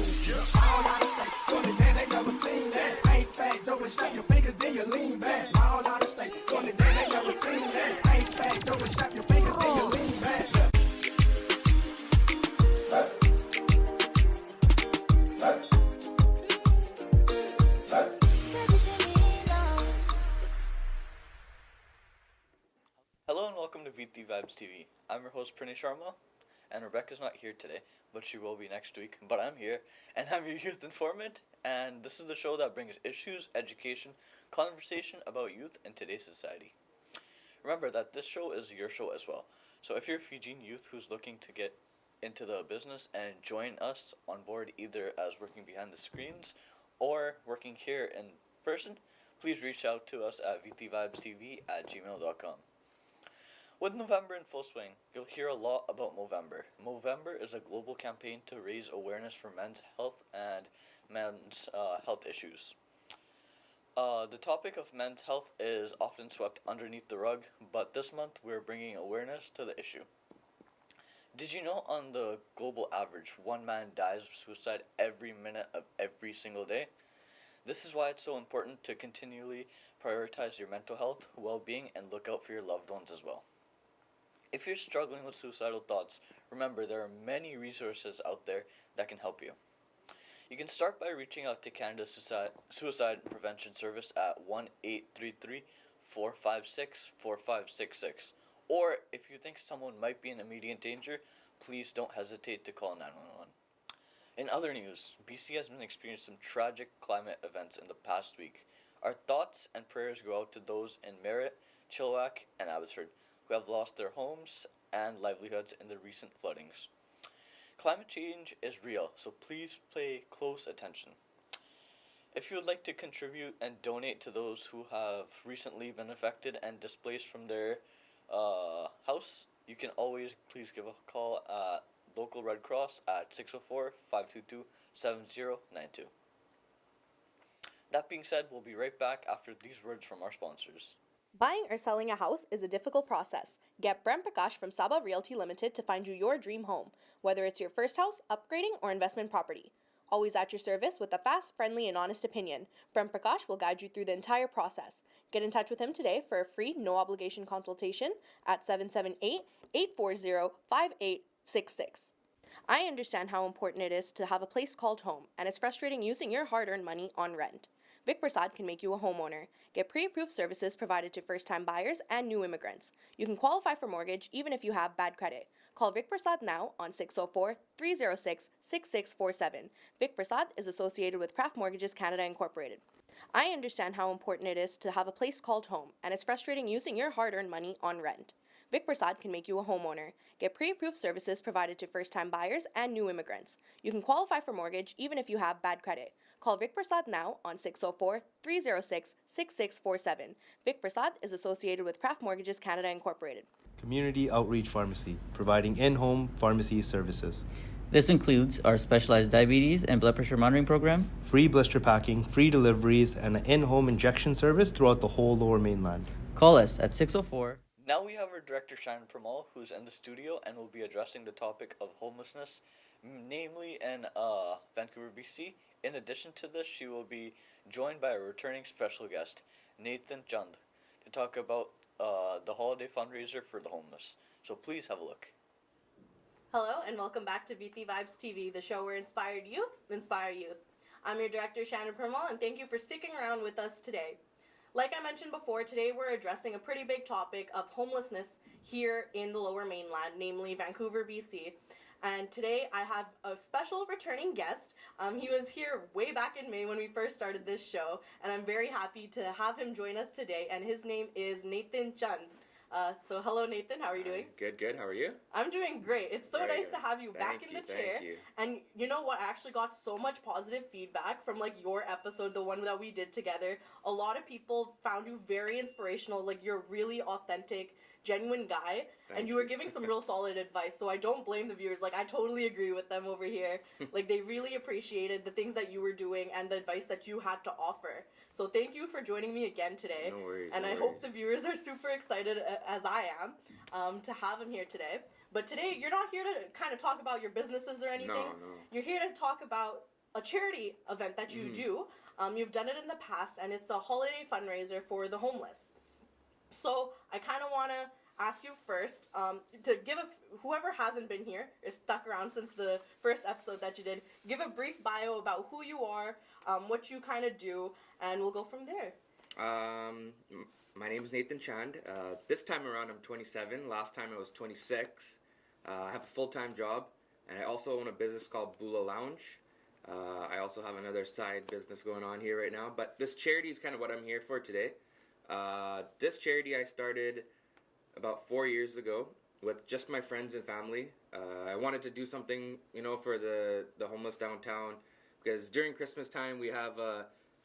cool. All out of state, so the day they never seen that. Ain't fat, Joe, and snap your fingers, then you lean back. All out of state, so the day they never seen that. Ain't fat, Joe, and snap your fingers, then you lean back. Hello and welcome to Viti Vibes TV. I'm your host Pranay Sharma, and Rebecca's not here today, but she will be next week. But I'm here, and I'm your youth informant, and this is the show that brings issues, education, conversation about youth in today's society. Remember that this show is your show as well, so if you're a Fijian youth who's looking to get into the business and join us on board either as working behind the screens or working here in person, please reach out to us at vitivibestv@gmail.com. With November in full swing, you'll hear a lot about Movember. Movember is a global campaign to raise awareness for men's health and men's health issues. The topic of men's health is often swept underneath the rug, but this month we're bringing awareness to the issue. Did you know on the global average, one man dies of suicide every minute of every single day? This is why it's so important to continually prioritize your mental health, well-being, and look out for your loved ones as well. If you're struggling with suicidal thoughts, remember there are many resources out there that can help you. You can start by reaching out to Canada's Suicide Prevention Service at 1-833-456-4566. Or if you think someone might be in immediate danger, please don't hesitate to call 911. In other news, BC has been experiencing some tragic climate events in the past week. Our thoughts and prayers go out to those in Merritt, Chilliwack, and Abbotsford who have lost their homes and livelihoods in the recent floodings. Climate change is real, so please pay close attention. If you would like to contribute and donate to those who have recently been affected and displaced from their house, you can always please give a call at local Red Cross at 604-522-7092. That being said, we'll be right back after these words from our sponsors. Buying or selling a house is a difficult process. Get Prem Prakash from Saba Realty Limited to find you your dream home, whether it's your first house, upgrading, or investment property. Always at your service with a fast, friendly, and honest opinion. Prem Prakash will guide you through the entire process. Get in touch with him today for a free, no-obligation consultation at 778-840-5866. I understand how important it is to have a place called home, and it's frustrating using your hard-earned money on rent. Vic Prasad can make you a homeowner. Get pre-approved services provided to first-time buyers and new immigrants. You can qualify for mortgage even if you have bad credit. Call Vic Prasad now on 604-306-6647. Vic Prasad is associated with Craft Mortgages Canada Incorporated. I understand how important it is to have a place called home, and it's frustrating using your hard-earned money on rent. Vic Prasad can make you a homeowner. Get pre-approved services provided to first-time buyers and new immigrants. You can qualify for mortgage even if you have bad credit. Call Vic Prasad now on 604-306-6647. Vic Prasad is associated with Craft Mortgages Canada Incorporated. Community Outreach Pharmacy, providing in-home pharmacy services. This includes our specialized diabetes and blood pressure monitoring program, Free blister packing, free deliveries, and an in-home injection service throughout the whole Lower Mainland. Call us at 604. Now we have our director Shannon Pramal, who's in the studio and will be addressing the topic of homelessness, namely in Vancouver, BC. In addition to this, she will be joined by a returning special guest, Nathan Chand, to talk about the holiday fundraiser for the homeless. So please have a look. Hello and welcome back to Viti Vibes TV, the show where inspired youth inspire youth. I'm your director Shannon Pramal, and thank you for sticking around with us today. Like I mentioned before, today we're addressing a pretty big topic of homelessness here in the Lower Mainland, namely Vancouver, BC. And today I have a special returning guest. He was here way back in May when we first started this show, and I'm very happy to have him join us today, and his name is Nathan Chand. So hello Nathan, how are you doing? Good. How are you? I'm doing great. It's so Very nice good. to have you back in the chair. Thank you. And you know what? I actually got so much positive feedback from like your episode, the one that we did together. A lot of people found you very inspirational. Like you're a really authentic, genuine guy, and you were giving some real solid advice. So I don't blame the viewers. Like I totally agree with them over here. Like they really appreciated the things that you were doing and the advice that you had to offer. So thank you for joining me again today. No worries. And no I worries. hope the viewers are super excited as I am to have him here today. But today you're not here to kind of talk about your businesses or anything. No. You're here to talk about a charity event that you do. You've done it in the past, and it's a holiday fundraiser for the homeless. So I kind of want to ask you first to give whoever hasn't been here or stuck around since the first episode that you did, give a brief bio about who you are, what you kind of do, and we'll go from there. My name is Nathan Chand. This time around, I'm 27. Last time I was 26. I have a full-time job, and I also own a business called Bula Lounge. I also have another side business going on here right now, but this charity is kind of what I'm here for today. This charity I started about 4 years ago with just my friends and family. I wanted to do something, for the homeless downtown, because during Christmas time we have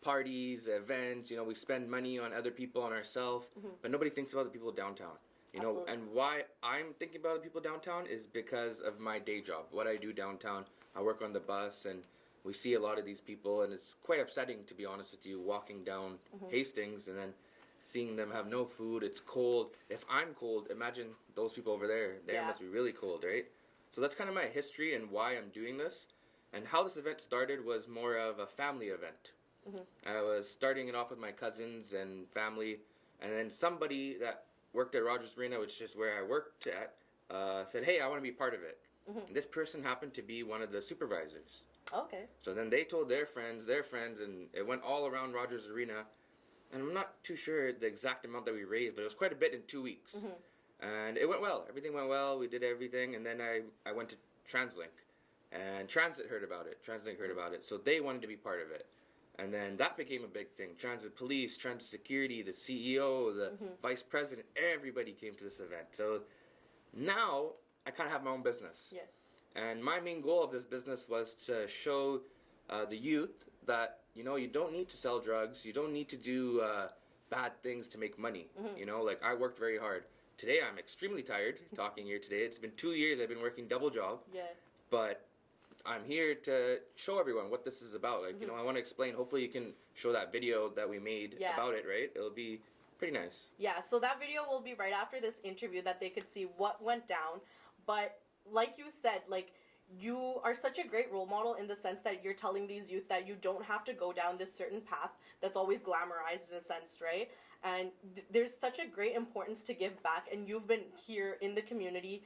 parties, events, we spend money on other people, on ourselves, but nobody thinks about the people downtown. Absolutely. And why I'm thinking about the people downtown is because of my day job, what I do downtown. I work on the bus, and we see a lot of these people, and it's quite upsetting, to be honest with you, walking down Hastings and then seeing them have no food. It's cold. If I'm cold, imagine those people over there. They must be really cold, right? So that's kind of my history and why I'm doing this. And how this event started was more of a family event. I was starting it off with my cousins and family, and then somebody that worked at Rogers Arena, which is where I worked at, said, hey, I want to be part of it. And this person happened to be one of the supervisors. Okay. So then they told their friends, and it went all around Rogers Arena. And I'm not too sure the exact amount that we raised, but it was quite a bit in 2 weeks. And it went well. Everything went well. We did everything. And then I went to TransLink. And Transit heard about it. TransLink heard about it. So they wanted to be part of it. And then that became a big thing. Transit Police, Transit Security, the CEO, the Vice President, everybody came to this event. So now I kind of have my own business. Yeah. And my main goal of this business was to show the youth that, you don't need to sell drugs. You don't need to do bad things to make money. I worked very hard. Today I'm extremely tired talking here today. It's been 2 years I've been working double job. Yeah. But I'm here to show everyone what this is about. I want to explain. Hopefully you can show that video that we made about it, right? It'll be pretty nice. Yeah, so that video will be right after this interview that they could see what went down. But like you said, you are such a great role model in the sense that you're telling these youth that you don't have to go down this certain path that's always glamorized in a sense, right? And there's such a great importance to give back, and you've been here in the community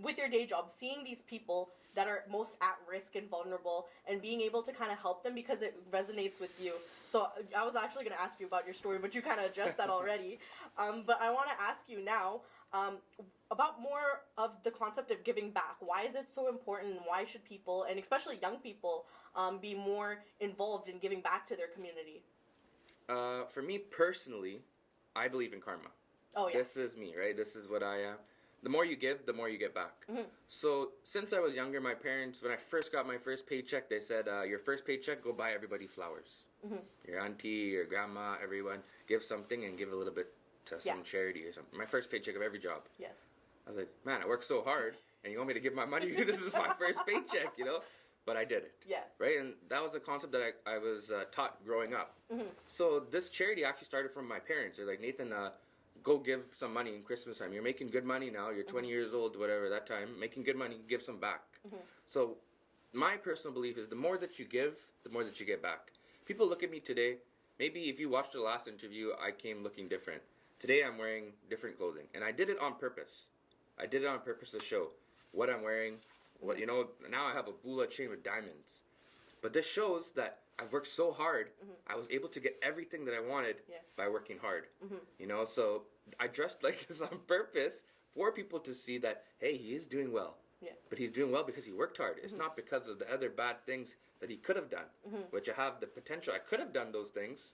with your day job, seeing these people that are most at risk and vulnerable and being able to kind of help them because it resonates with you. So I was actually going to ask you about your story, but you kind of addressed that already. But I want to ask you now about more of the concept of giving back. Why is it so important? Why should people, and especially young people, be more involved in giving back to their community? For me personally, I believe in karma. Oh, yeah. This is me, right? This is what I am. The more you give, the more you get back. So since I was younger, my parents, when I first got my first paycheck, they said, your first paycheck, go buy everybody flowers. Your auntie, your grandma, everyone, give something and give a little bit to some charity or something. My first paycheck of every job. Yes. I was like, man, I worked so hard, and you want me to give my money? This is my first paycheck, But I did it. Yeah. Right? And that was a concept that I was taught growing up. So this charity actually started from my parents. They're like, Nathan, go give some money in Christmas time. You're making good money now. You're 20 years old, whatever, that time. Making good money, give some back. So my personal belief is the more that you give, the more that you get back. People look at me today. Maybe if you watched the last interview, I came looking different. Today I'm wearing different clothing. And I did it on purpose. I did it on purpose to show what I'm wearing. Now I have a Bula chain with diamonds. But this shows that I've worked so hard. I was able to get everything that I wanted by working hard. So I dressed like this on purpose for people to see that, hey, he is doing well. Yeah. But he's doing well because he worked hard. It's not because of the other bad things that he could have done, which I have the potential. I could have done those things.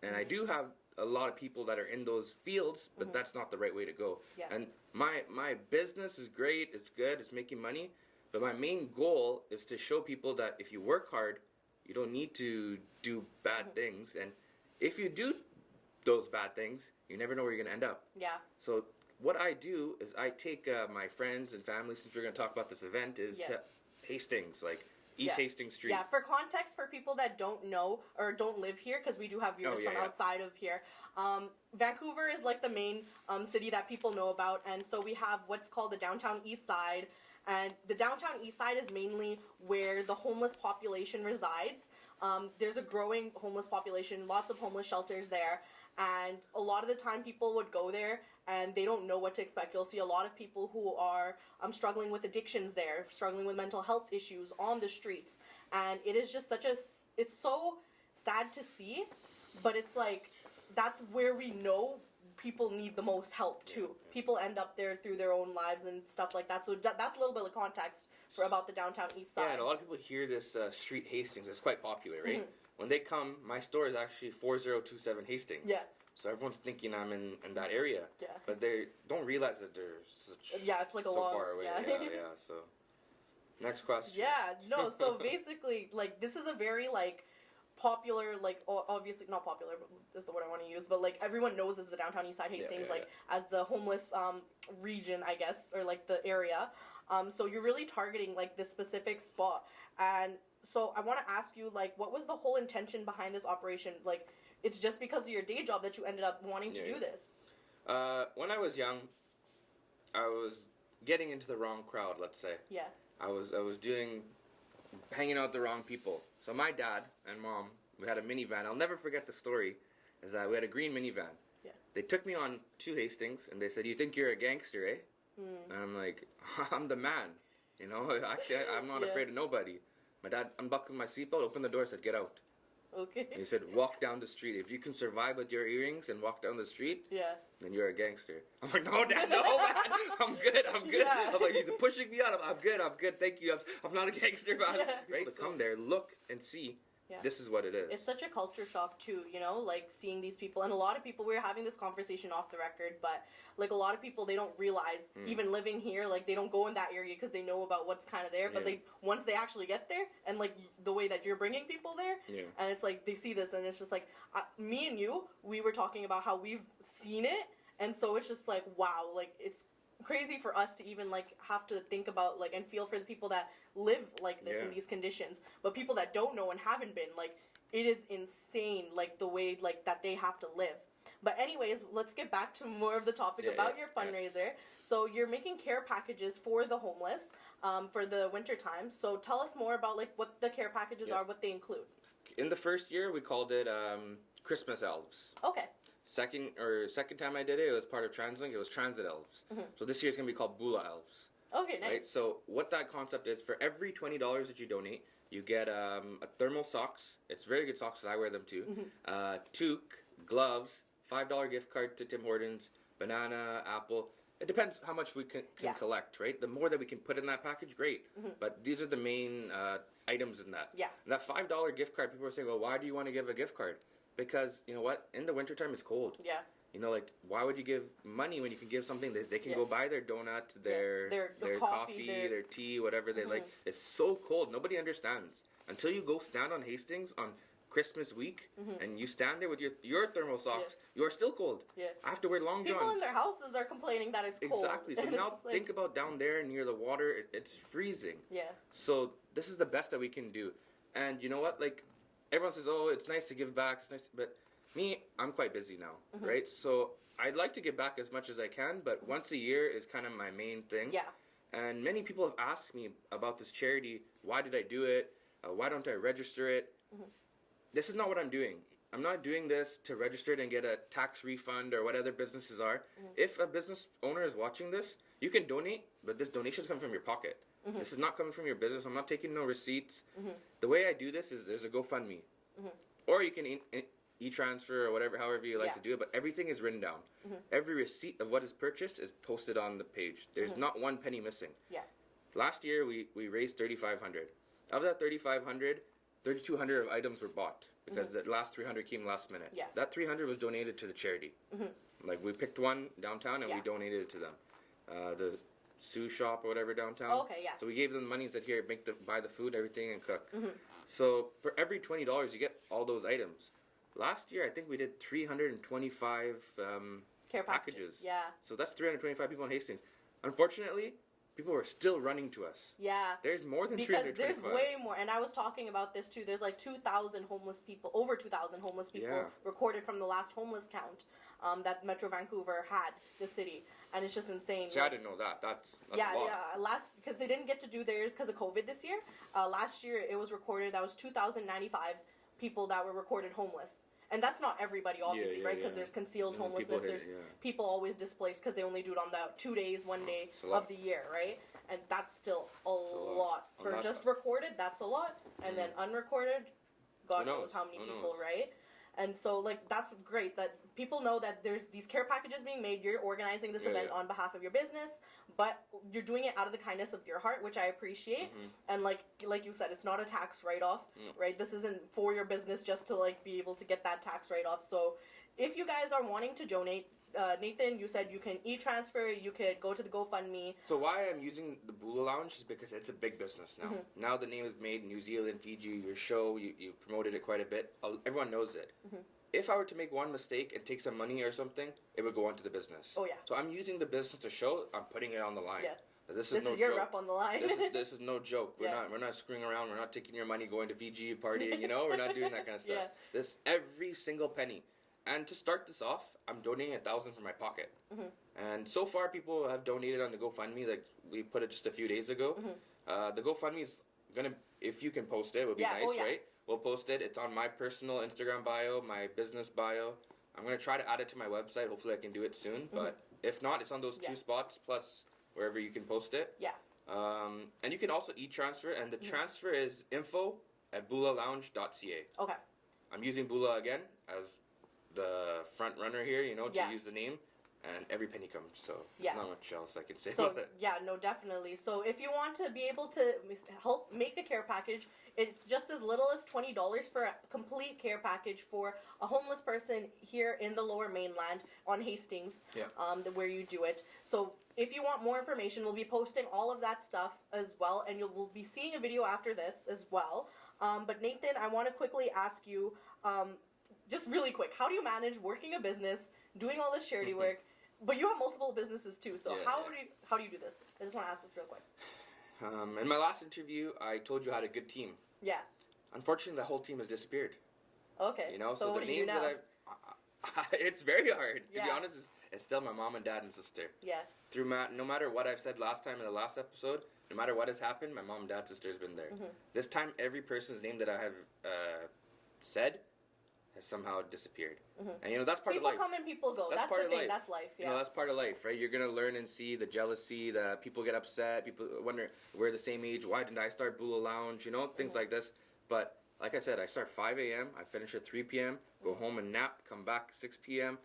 And I do have a lot of people that are in those fields, but that's not the right way to go. Yeah. And my business is great. It's good. It's making money. But my main goal is to show people that if you work hard, you don't need to do bad things. And if you do those bad things, you never know where you're going to end up. Yeah. So what I do is I take my friends and family, since we're going to talk about this event, is to Hastings. East Hastings Street. Yeah, for context, for people that don't know or don't live here, because we do have viewers from outside of here, Vancouver is like the main city that people know about, and so we have what's called the downtown east side, and the downtown east side is mainly where the homeless population resides. There's a growing homeless population, lots of homeless shelters there, and a lot of the time people would go there and they don't know what to expect. You'll see a lot of people who are struggling with addictions there, struggling with mental health issues on the streets. And it is just it's so sad to see, but it's like, that's where we know people need the most help too. People end up there through their own lives and stuff like that. So that's a little bit of context for about the downtown east side. Yeah, and a lot of people hear this Street Hastings. It's quite popular, right? When they come, my store is actually 4027 Hastings. Yeah. So everyone's thinking I'm in that area. Yeah. But they don't realize that they're such it's like a so long, far away. Yeah. So next question. Yeah, no, so basically, like, this is a very, like, popular, like, obviously, not popular, but is the word I want to use, but, like, everyone knows as the downtown east side Hastings, as the homeless region, I guess, or, like, the area. So you're really targeting, like, this specific spot. And so I want to ask you, like, what was the whole intention behind this operation? Like, it's just because of your day job that you ended up wanting to do this. When I was young, I was getting into the wrong crowd, let's say. Yeah. I was hanging out with the wrong people. So my dad and mom, we had a minivan. I'll never forget the story, is that we had a green minivan. Yeah. They took me on to Hastings, and they said, "You think you're a gangster, eh?" And I'm like, "I'm the man. You know, I'm not afraid of nobody." My dad unbuckled my seatbelt, opened the door, said, "Get out." Okay. He said, "Walk down the street. If you can survive with your earrings and walk down the street, then you're a gangster." I'm like, "No, Dad, no, man. I'm good. Yeah. I'm like, he's pushing me out. I'm good. Thank you. I'm not a gangster, man." Right? To come there, look and see. Yeah. This is what it is. It's such a culture shock too, you know, like seeing these people, and a lot of people, we were having this conversation off the record, but like a lot of people, they don't realize, even living here, like they don't go in that area because they know about what's kind of there, but they, once they actually get there, and like the way that you're bringing people there, and it's like they see this, and it's just like, me and you, we were talking about how we've seen it, and so it's just like, wow, like it's crazy for us to even like have to think about like and feel for the people that live like this in these conditions, but people that don't know and haven't been, like it is insane, like the way like that they have to live. But anyways, let's get back to more of the topic about your fundraiser. So you're making care packages for the homeless for the winter time. So tell us more about like what the care packages are, what they include. In the first year, we called it Christmas Elves. Okay. Second time I did it, it was part of TransLink. It was Transit Elves. So this year it's gonna be called Bula Elves. Okay, nice. Right? So what that concept is, for every $20 that you donate, you get a thermal socks. It's very good socks, I wear them too. Toque, gloves, $5 gift card to Tim Hortons, banana, apple. It depends how much we can collect, right? The more that we can put in that package, great. But these are the main items in that. Yeah. And that $5 gift card, people are saying, well, why do you want to give a gift card? Because, you know what? In the wintertime, it's cold. Yeah. You know, like, why would you give money when you can give something that they can go buy their donut, their coffee, their tea, whatever they like. It's so cold. Nobody understands. Until you go stand on Hastings on Christmas week and you stand there with your thermal socks, you are still cold. Yeah. I have to wear long johns. People in their houses are complaining that it's cold. Exactly. So now think about down there near the water. It's freezing. Yeah. So this is the best that we can do. And you know what? Like, everyone says, oh, it's nice to give back. It's nice, but me, I'm quite busy now, right? So I'd like to give back as much as I can, but once a year is kind of my main thing. Yeah. And many people have asked me about this charity. Why did I do it? Why don't I register it? This is not what I'm doing. I'm not doing this to register it and get a tax refund or what other businesses are. If a business owner is watching this, you can donate, but this donation is coming from your pocket. This is not coming from your business. I'm not taking no receipts. The way I do this is there's a GoFundMe. Or you can e-transfer or whatever, however you like to do it, but everything is written down. Every receipt of what is purchased is posted on the page. There's not one penny missing. Yeah. Last year, we raised $3,500. Of that $3,500, 3,200 of items were bought because the last 300 came last minute. Yeah. That 300 was donated to the charity. Like, we picked one downtown and we donated it to them. The sous shop or whatever downtown. Oh, okay, yeah. So we gave them the money and said, here, buy the food, everything, and cook. So for every $20, you get all those items. Last year, I think we did 325 care packages. Yeah. So that's 325 people in Hastings. Unfortunately, people were still running to us. Yeah. There's more than Because 325. there's way more, and I was talking about this too. There's like 2,000 homeless people, over 2,000 homeless people Yeah. recorded from the last homeless count that Metro Vancouver had, the city, and it's just insane. See, I didn't know that. That's yeah, a lot. because they didn't get to do theirs because of COVID this year. Last year it was recorded that was 2,095 people that were recorded homeless. And that's not everybody, obviously, right? Because there's concealed And then homelessness. people hit- There's yeah. people always displaced because they only do it on the 2 days, 1 day It's a lot. of the year, right? And that's still a lot. lot. A For lot. just recorded, that's a lot. And then unrecorded, God Who knows knows? how many Who people, knows? right? And so, like, that's great that people know that there's these care packages being made. You're organizing this Yeah, event yeah. on behalf of your business, but you're doing it out of the kindness of your heart, which I appreciate. And like you said, it's not a tax write-off, right? This isn't for your business just to like be able to get that tax write-off. So if you guys are wanting to donate, Nathan, you said you can e-transfer, you could go to the GoFundMe. So why I'm using the Bula Lounge is because it's a big business now. Now the name is made, New Zealand, Fiji, your show, you promoted it quite a bit. Everyone knows it. If I were to make one mistake and take some money or something, it would go onto the business. Oh, yeah. So I'm using the business to show, I'm putting it on the line. Yeah. This This no is your joke. rep on the line. This is no joke. Yeah. We're not screwing around. We're not taking your money, going to Fiji, partying. We're not doing that kind of stuff. Yeah. This every single penny. And to start this off, I'm donating 1,000 from my pocket. And so far, people have donated on the GoFundMe. Like we put it just a few days ago. The GoFundMe is gonna, if you can post it, would be Yeah. nice, Oh, yeah. right? We'll post it. It's on my personal Instagram bio, my business bio. I'm gonna try to add it to my website. Hopefully, I can do it soon. But if not, it's on those two spots plus wherever you can post it. Yeah. And you can also e-transfer, and the transfer is info@bulalounge.ca. Okay. I'm using Bula again as the front runner here, to Yeah. use the name, and every penny comes, so Yeah. not much else I can say So about it. yeah, no, definitely. So if you want to be able to help make a care package, it's just as little as $20 for a complete care package for a homeless person here in the Lower Mainland on Hastings, Yeah. where you do it. So if you want more information, we'll be posting all of that stuff as well, and we'll be seeing a video after this as well. But Nathan, I want to quickly ask you, just really quick, how do you manage working a business, doing all this charity work? But you have multiple businesses too, so Yeah, how yeah. do you do this? I just want to ask this real quick. In my last interview, I told you I had a good team. Yeah. Unfortunately, the whole team has disappeared. Okay. So what the do you names do now? that it's very hard to be Yeah. honest. It's still my mom and dad and sister. Yeah. No matter what I've said last time in the last episode, no matter what has happened, my mom, dad, sister has been there. This time, every person's name that I have said has somehow disappeared. And that's part People of life. come and people go. That's That's part the of thing. life. That's life. Yeah. That's part of life, right? You're gonna learn and see the jealousy, the people get upset, people wonder we're the same age. Why didn't I start Bula Lounge? Things like this. But like I said, I start 5 a.m. I finish at 3 p.m. Go home and nap. Come back 6 p.m.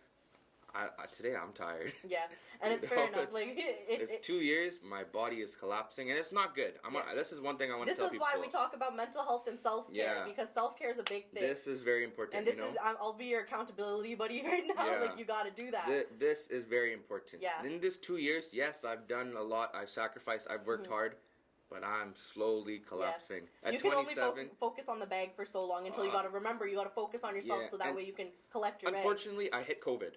Today I'm tired. Yeah, and it's fair enough. Like It's 2 years. My body is collapsing, and it's not good. This is one thing I want to this tell is people. why we talk about mental health and self care, Yeah. because self care is a big thing. This is very important. and this is I'll be your accountability buddy right now. Yeah. Like you got to do that. This is very important. Yeah. In this 2 years, yes, I've done a lot. I've sacrificed. I've worked hard, but I'm slowly collapsing. At you can only 27, focus on the bag for so long until you got to remember you got to focus on yourself, yeah, so that and way you can collect your bag. unfortunately, I hit COVID.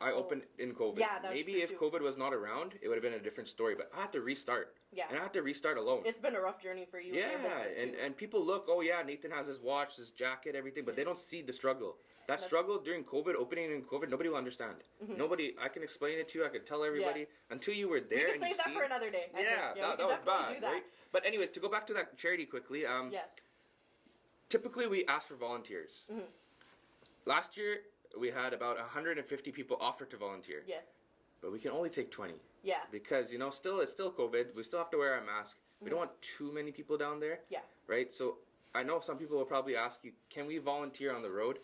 I opened in COVID. Yeah, that's Maybe true if too. COVID was not around, it would have been a different story. But I had to restart. Yeah. And I had to restart alone. It's been a rough journey for you. and your business too. and people look, oh yeah, Nathan has his watch, his jacket, everything, but they don't see the struggle. That struggle during COVID, opening in COVID, nobody will understand. Nobody, I can explain it to you, I can tell everybody. Until you were there we can and save you that see, for another day. I think. yeah, we that can was definitely bad, do that. right? But anyway, to go back to that charity quickly, Yeah. typically we ask for volunteers. Last year, we had about 150 people offer to volunteer. Yeah. But we can only take 20. Yeah. Because, it's still COVID. We still have to wear our mask. We don't want too many people down there. Yeah. Right? So I know some people will probably ask you, can we volunteer on the road?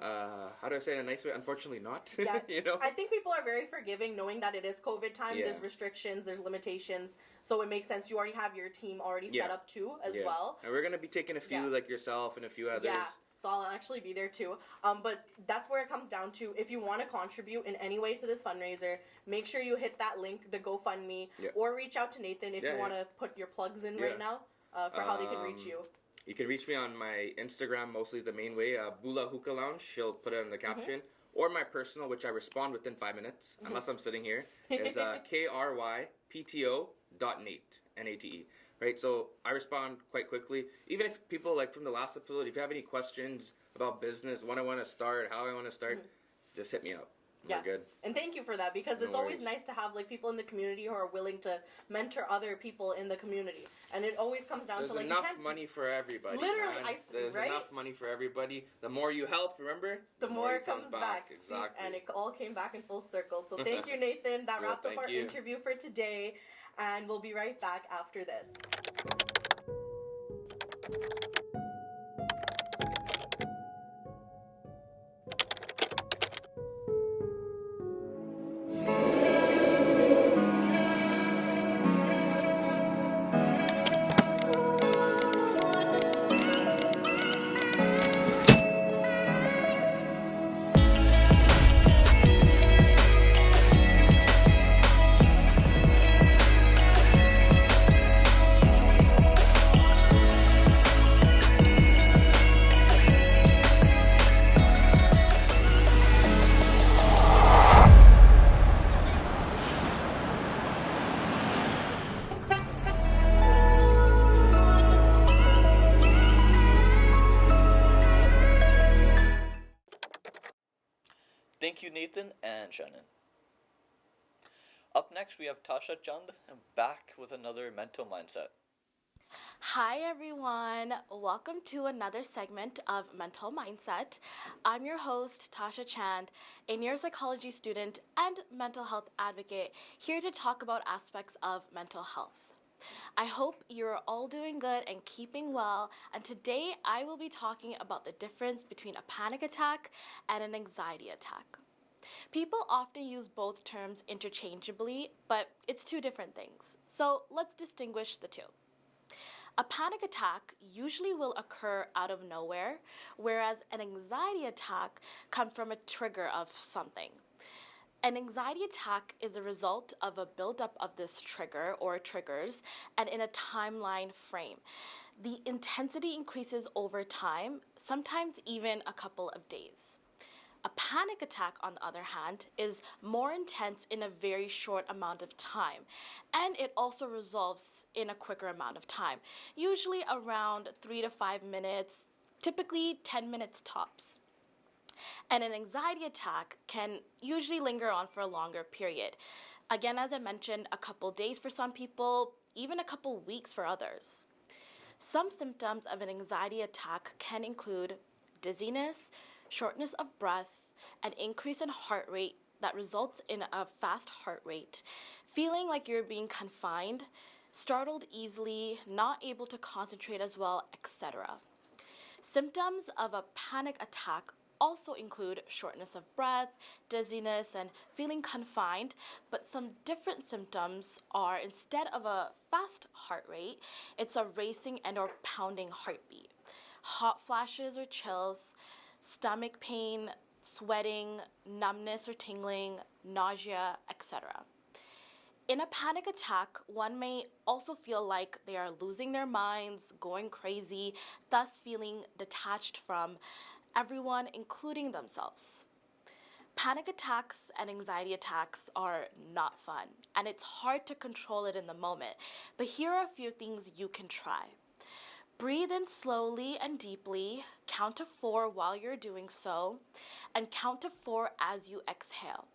How do I say it in a nice way? Unfortunately not. Yeah. You know? I think people are very forgiving knowing that it is COVID time. Yeah. There's restrictions, there's limitations. So it makes sense. You already have your team already set Yeah. up too as Yeah. well. And we're going to be taking a few, Yeah. like yourself and a few others. Yeah. So I'll actually be there too. But that's where it comes down to. If you want to contribute in any way to this fundraiser, make sure you hit that link, the GoFundMe, Yeah. or reach out to Nathan if Yeah, you want yeah. to put your plugs in Yeah. right now for how they can reach you. You can reach me on my Instagram, mostly the main way, Bula Hookah Lounge. She'll put it in the caption. or my personal, which I respond within 5 minutes, unless I'm sitting here, is KRYPTO.Nate, N-A-T-E. Right, so I respond quite quickly. Even if people, like from the last episode, if you have any questions about business, when I want to start, how I want to start, just hit me up. Yeah. We're good. And thank you for that, because No it's always worries. nice to have like people in the community who are willing to mentor other people in the community. And it always comes down There's to like enough you can't money for everybody. Literally, man. There's right? enough money for everybody. The more you help, remember? the more it comes back. See, Exactly. and it all came back in full circle. So thank you, Nathan. That Well, wraps up thank our you. interview for today. And we'll be right back after this. Thank you, Nathan and Shannon. Up next, we have Tasha Chand back with another mental mindset. Hi everyone, welcome to another segment of Mental Mindset. I'm your host, Tasha Chand, a neuropsychology student and mental health advocate, here to talk about aspects of mental health. I hope you're all doing good and keeping well, and today I will be talking about the difference between a panic attack and an anxiety attack. People often use both terms interchangeably, but it's two different things. So let's distinguish the two. A panic attack usually will occur out of nowhere, whereas an anxiety attack comes from a trigger of something. An anxiety attack is a result of a buildup of this trigger or triggers and in a timeline frame. The intensity increases over time, sometimes even a couple of days. A panic attack, on the other hand, is more intense in a very short amount of time, and it also resolves in a quicker amount of time, usually around 3 to 5 minutes, typically 10 minutes tops. And an anxiety attack can usually linger on for a longer period. Again, as I mentioned, a couple days for some people, even a couple weeks for others. Some symptoms of an anxiety attack can include dizziness, shortness of breath, an increase in heart rate that results in a fast heart rate, feeling like you're being confined, startled easily, not able to concentrate as well, etc. Symptoms of a panic attack also include shortness of breath, dizziness, and feeling confined, but some different symptoms are, instead of a fast heart rate, it's a racing and or pounding heartbeat, hot flashes or chills, stomach pain, sweating, numbness or tingling, nausea, etc. In a panic attack, one may also feel like they are losing their minds, going crazy, thus feeling detached from everyone, including themselves. Panic attacks and anxiety attacks are not fun, and it's hard to control it in the moment. But here are a few things you can try. Breathe in slowly and deeply, count to 4 while you're doing so, and count to 4 as you exhale.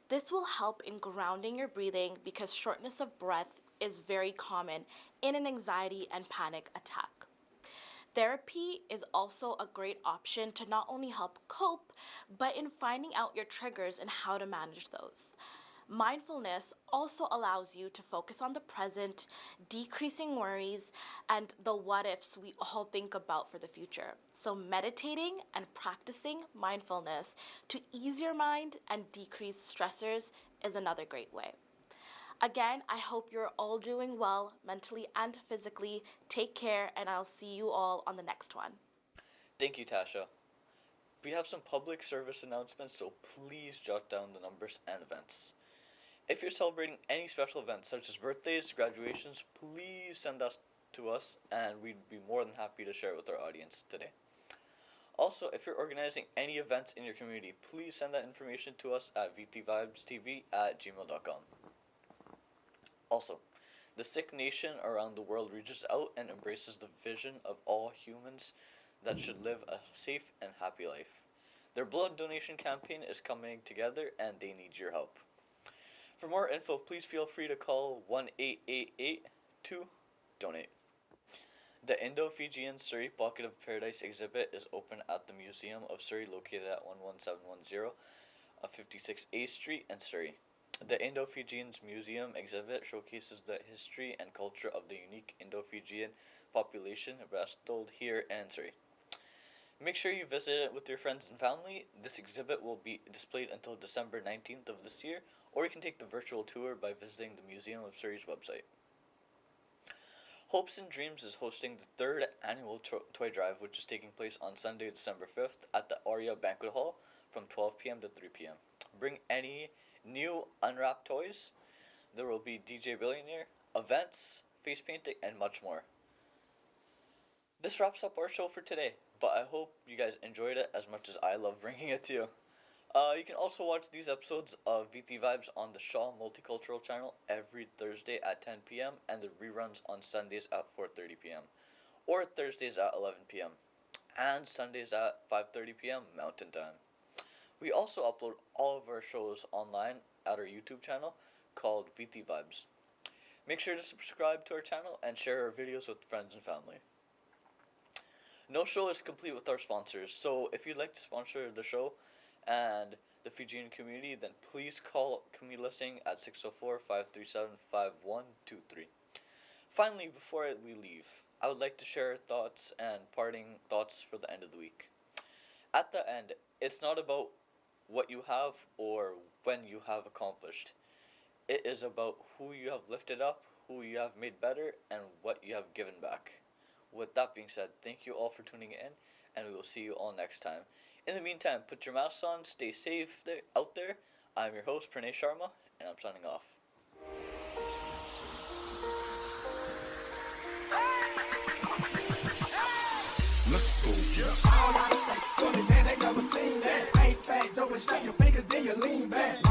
This will help in grounding your breathing because shortness of breath is very common in an anxiety and panic attack. Therapy is also a great option to not only help cope, but in finding out your triggers and how to manage those. Mindfulness also allows you to focus on the present, decreasing worries, and the what ifs we all think about for the future. So, meditating and practicing mindfulness to ease your mind and decrease stressors is another great way. Again, I hope you're all doing well mentally and physically. Take care, and I'll see you all on the next one. Thank you, Tasha. We have some public service announcements, so please jot down the numbers and events. If you're celebrating any special events such as birthdays, graduations, please send us to us and we'd be more than happy to share it with our audience today. Also, if you're organizing any events in your community, please send that information to us at vitivibestv@gmail.com. Also, the Sikh nation around the world reaches out and embraces the vision of all humans that should live a safe and happy life. Their blood donation campaign is coming together and they need your help. For more info, please feel free to call 1-888 to donate. The Indo-Fijian Surrey Pocket of Paradise exhibit is open at the Museum of Surrey located at 11710 of 56A Street in Surrey. The Indo-Fijians Museum exhibit showcases the history and culture of the unique Indo-Fijian population nestled here in Surrey. Make sure you visit it with your friends and family. This exhibit will be displayed until December 19th of this year, or you can take the virtual tour by visiting the Museum of Surrey's website. Hopes and Dreams is hosting the 3rd annual toy drive, which is taking place on Sunday, December 5th at the Aria Banquet Hall from 12 p.m. to 3 p.m. Bring any new unwrapped toys. There will be DJ Billionaire, events, face painting, and much more. This wraps up our show for today, but I hope you guys enjoyed it as much as I love bringing it to you. You can also watch these episodes of Viti Vibes on the Shaw Multicultural channel every Thursday at 10 p.m. and the reruns on Sundays at 4:30 p.m. or Thursdays at 11 p.m. and Sundays at 5:30 p.m. Mountain Time. We also upload all of our shows online at our YouTube channel called Viti Vibes. Make sure to subscribe to our channel and share our videos with friends and family. No show is complete with our sponsors, so if you'd like to sponsor the show and the Fijian community, then please call Cumulusing at 604-537-5123. Finally, before we leave, I would like to share thoughts and parting thoughts for the end of the week. At the end, it's not about what you have or when you have accomplished. It is about who you have lifted up, who you have made better, and what you have given back. With that being said, thank you all for tuning in, and we will see you all next time. In the meantime, put your masks on, stay safe out there. I'm your host, Pranay Sharma, and I'm signing off. Let's go. All out of state, so they never seen that. Ain't fat, Joe, and shut your fingers, then you lean back.